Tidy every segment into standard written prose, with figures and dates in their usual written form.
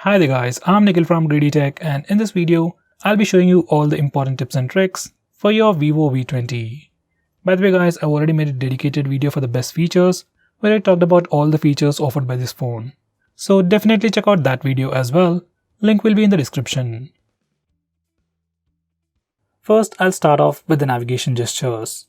Hi there guys, I'm Nikhil from GreedyTech, and in this video, I'll be showing you all the important tips and tricks for your Vivo V20. By the way guys, I've already made a dedicated video for the best features where I talked about all the features offered by this phone. So definitely check out that video as well, link will be in the description. First, I'll start off with the navigation gestures.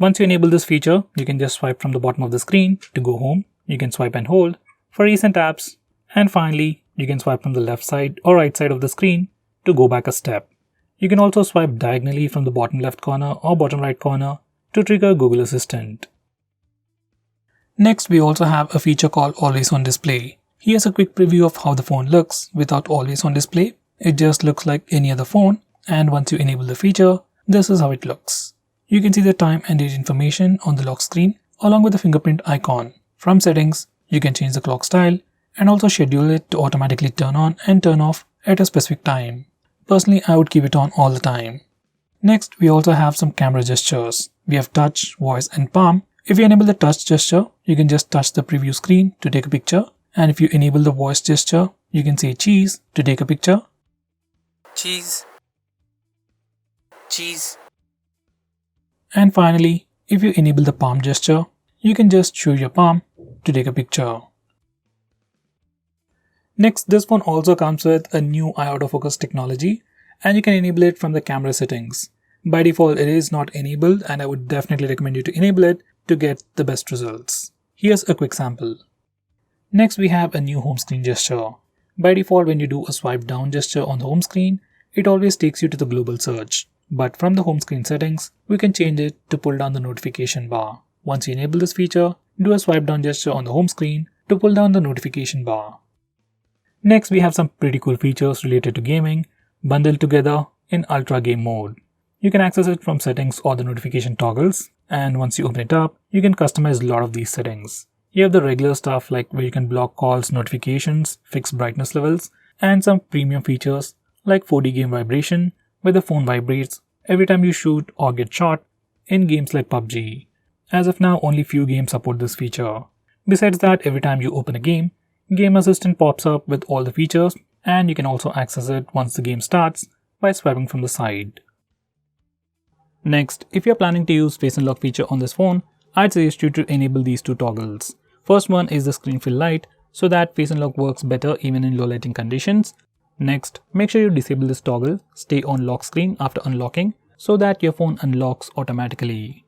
Once you enable this feature, you can just swipe from the bottom of the screen to go home, you can swipe and hold for recent apps, and finally, you can swipe from the left side or right side of the screen to go back a step. You can also swipe diagonally from the bottom left corner or bottom right corner to trigger Google Assistant. Next, we also have a feature called Always On Display. Here's a quick preview of how the phone looks without Always On Display. It just looks like any other phone, and once you enable the feature, this is how it looks. You can see the time and date information on the lock screen along with the fingerprint icon. From settings, you can change the clock style and also schedule it to automatically turn on and turn off at a specific time. Personally, I would keep it on all the time. Next, we also have some camera gestures. We have touch, voice and palm. If you enable the touch gesture, you can just touch the preview screen to take a picture. And if you enable the voice gesture, you can say cheese to take a picture. Cheese. Cheese. And finally, if you enable the palm gesture, you can just show your palm to take a picture. Next, this phone also comes with a new eye autofocus technology, and you can enable it from the camera settings. By default, it is not enabled, and I would definitely recommend you to enable it to get the best results. Here's a quick sample. Next, we have a new home screen gesture. By default, when you do a swipe down gesture on the home screen, it always takes you to the global search. But from the home screen settings, we can change it to pull down the notification bar. Once you enable this feature, do a swipe down gesture on the home screen to pull down the notification bar. Next, we have some pretty cool features related to gaming, bundled together in Ultra Game mode. You can access it from settings or the notification toggles, and once you open it up, you can customize a lot of these settings. You have the regular stuff like where you can block calls, notifications, fix brightness levels, and some premium features like 4D game vibration, where the phone vibrates every time you shoot or get shot in games like PUBG. As of now, only few games support this feature. Besides that, every time you open a game, Game Assistant pops up with all the features, and you can also access it once the game starts by swiping from the side. Next, if you're planning to use Face Unlock feature on this phone, I'd suggest you to enable these two toggles. First one is the screen fill light, so that Face Unlock works better even in low lighting conditions. Next, make sure you disable this toggle, stay on lock screen after unlocking, so that your phone unlocks automatically.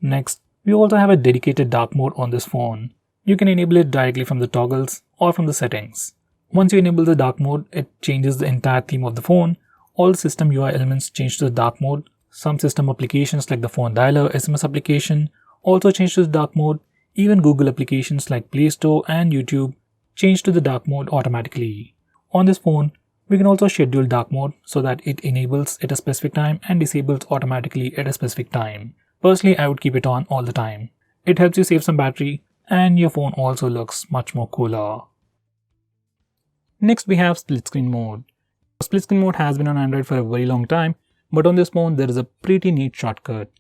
Next, we also have a dedicated dark mode on this phone. You can enable it directly from the toggles or from the settings. Once you enable the dark mode, it changes the entire theme of the phone. All system UI elements change to the dark mode. Some system applications like the phone dialer, SMS application also change to the dark mode. Even Google applications like Play Store and YouTube change to the dark mode automatically. On this phone, we can also schedule dark mode so that it enables at a specific time and disables automatically at a specific time. Personally, I would keep it on all the time. It helps you save some battery, and your phone also looks much more cooler. Next, we have split screen mode. Split screen mode has been on Android for a very long time, but on this phone there is a pretty neat shortcut.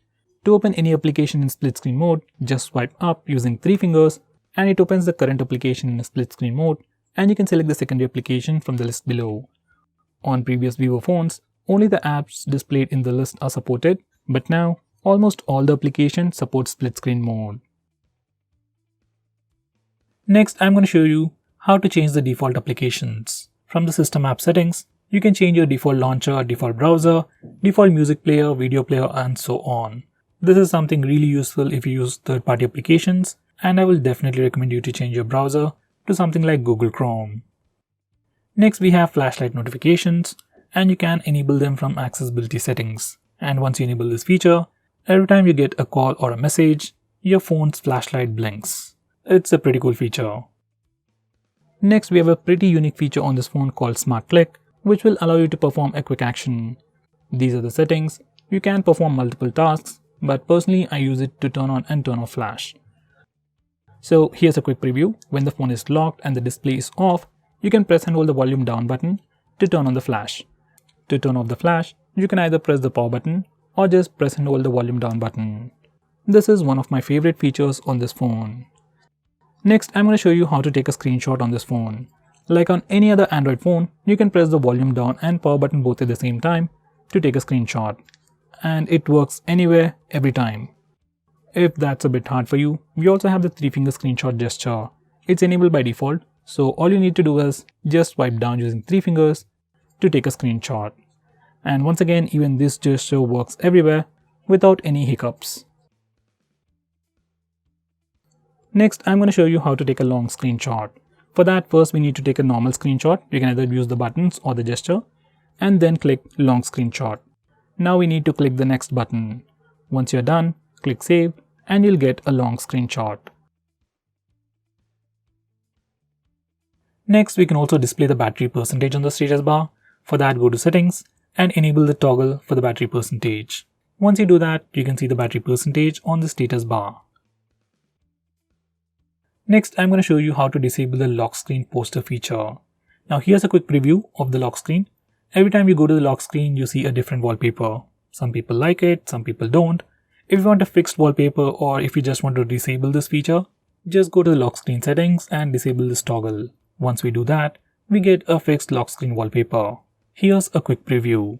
To open any application in split screen mode, just swipe up using 3 fingers and it opens the current application in a split screen mode, and you can select the secondary application from the list below. On previous Vivo phones, only the apps displayed in the list are supported, but now almost all the applications support split screen mode. Next, I'm going to show you how to change the default applications. From the system app settings, you can change your default launcher, default browser, default music player, video player, and so on. This is something really useful if you use third-party applications, and I will definitely recommend you to change your browser to something like Google Chrome. Next, we have flashlight notifications, and you can enable them from accessibility settings. And once you enable this feature, every time you get a call or a message, your phone's flashlight blinks. It's a pretty cool feature. Next, we have a pretty unique feature on this phone called Smart Click, which will allow you to perform a quick action. These are the settings. You can perform multiple tasks, but personally I use it to turn on and turn off flash. So here's a quick preview. When the phone is locked and the display is off, you can press and hold the volume down button to turn on the flash. To turn off the flash, you can either press the power button or just press and hold the volume down button. This is one of my favorite features on this phone. Next, I'm going to show you how to take a screenshot on this phone. Like on any other Android phone, you can press the volume down and power button both at the same time to take a screenshot. And it works anywhere, every time. If that's a bit hard for you, we also have the 3-finger screenshot gesture. It's enabled by default, so all you need to do is just swipe down using 3 fingers to take a screenshot. And once again, even this gesture works everywhere without any hiccups. Next, I'm going to show you how to take a long screenshot. For that, first we need to take a normal screenshot. You can either use the buttons or the gesture, and then click long screenshot. Now we need to click the next button. Once you're done, click save and you'll get a long screenshot. Next, we can also display the battery percentage on the status bar. For that, go to settings and enable the toggle for the battery percentage. Once you do that, you can see the battery percentage on the status bar. Next, I'm going to show you how to disable the lock screen poster feature. Now here's a quick preview of the lock screen. Every time you go to the lock screen, you see a different wallpaper. Some people like it, some people don't. If you want a fixed wallpaper or if you just want to disable this feature, just go to the lock screen settings and disable this toggle. Once we do that, we get a fixed lock screen wallpaper. Here's a quick preview.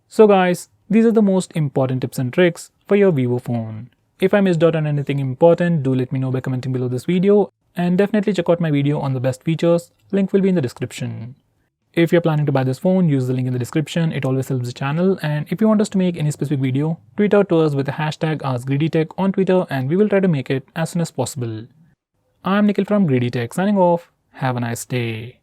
So guys, these are the most important tips and tricks for your Vivo phone. If I missed out on anything important, do let me know by commenting below this video, and definitely check out my video on the best features. Link will be in the description. If you're planning to buy this phone, use the link in the description. It always helps the channel. And if you want us to make any specific video, tweet out to us with the hashtag AskGreedyTech on Twitter and we will try to make it as soon as possible. I'm Nikhil from GreedyTech signing off. Have a nice day.